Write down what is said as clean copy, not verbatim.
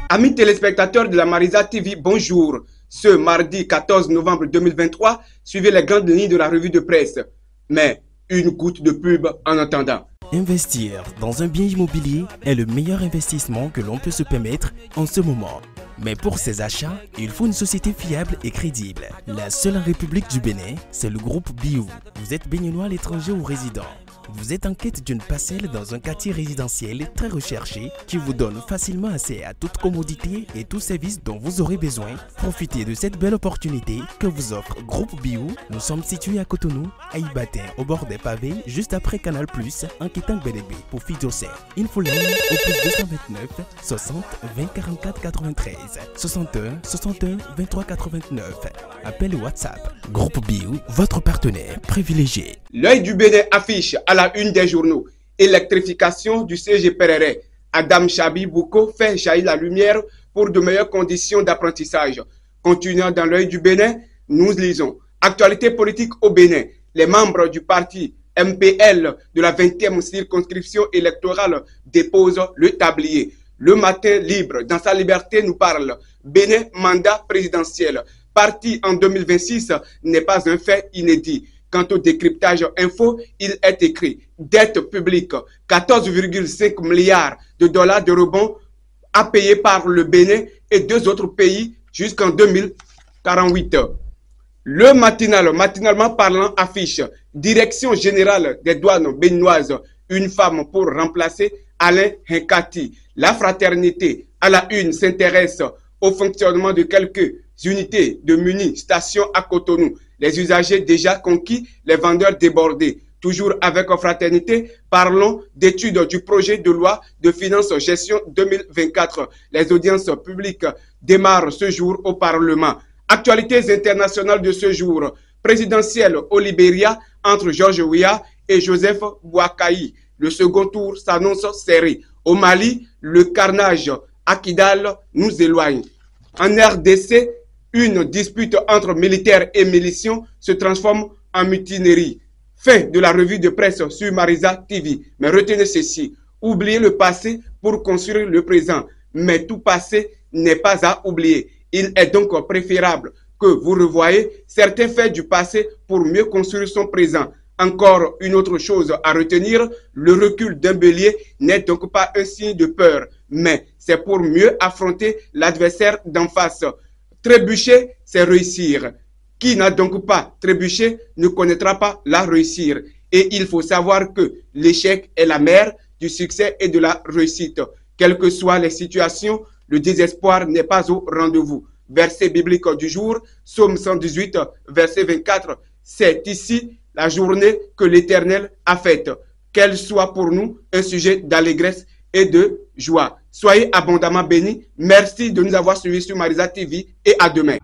Amis téléspectateurs de la Marisa TV, bonjour. Ce mardi 14 novembre 2023, suivez les grandes lignes de la revue de presse. Mais une goutte de pub en attendant. Investir dans un bien immobilier est le meilleur investissement que l'on peut se permettre en ce moment. Mais pour ces achats, il faut une société fiable et crédible. La seule en République du Bénin, c'est le groupe Biou. Vous êtes béninois à l'étranger ou résident. Vous êtes en quête d'une parcelle dans un quartier résidentiel très recherché qui vous donne facilement accès à toute commodité et tout service dont vous aurez besoin. Profitez de cette belle opportunité que vous offre Groupe Biou. Nous sommes situés à Cotonou, à Ibatin, au bord des pavés, juste après Canal+, en quittant Bédébé pour Fidjosé. Infoline au plus 229 60 20 44 93 61 61 23 89. Appel WhatsApp. Groupe Biou, votre partenaire privilégié. L'œil du Bénin affiche à la une des journaux. Électrification du CGPRR. Adam Chabi Bouko fait jaillir la lumière pour de meilleures conditions d'apprentissage. Continuant dans l'œil du Bénin, nous lisons. Actualité politique au Bénin. Les membres du parti MPL de la 20e circonscription électorale déposent le tablier. Le matin libre, dans sa liberté, nous parle. Bénin, mandat présidentiel. Parti en 2026 n'est pas un fait inédit. Quant au décryptage info, il est écrit dette publique, 14,5 milliards de dollars de rebond à payer par le Bénin et deux autres pays jusqu'en 2048. Le matinalement parlant, affiche Direction générale des douanes béninoises, une femme pour remplacer Alain Hinkati. La fraternité à la une s'intéresse au fonctionnement de quelques unités de muni-stations à Cotonou. Les usagers déjà conquis, les vendeurs débordés. Toujours avec fraternité, parlons d'études du projet de loi de finances gestion 2024. Les audiences publiques démarrent ce jour au Parlement. Actualités internationales de ce jour. Présidentielle au Libéria entre George Weah et Joseph Boakai. Le second tour s'annonce serré. Au Mali, le carnage à Kidal nous éloigne. En RDC, une dispute entre militaires et miliciens se transforme en mutinerie. Fin de la revue de presse sur Marisa TV. Mais retenez ceci, oubliez le passé pour construire le présent. Mais tout passé n'est pas à oublier. Il est donc préférable que vous revoyez certains faits du passé pour mieux construire son présent. Encore une autre chose à retenir, le recul d'un bélier n'est donc pas un signe de peur, mais c'est pour mieux affronter l'adversaire d'en face. Trébucher, c'est réussir. Qui n'a donc pas trébuché ne connaîtra pas la réussir. Et il faut savoir que l'échec est la mère du succès et de la réussite. Quelles que soient les situations, le désespoir n'est pas au rendez-vous. Verset biblique du jour, Psaume 118, verset 24. C'est ici la journée que l'Éternel a faite. Qu'elle soit pour nous un sujet d'allégresse et de joie. Soyez abondamment bénis. Merci de nous avoir suivis sur Marisa TV et à demain.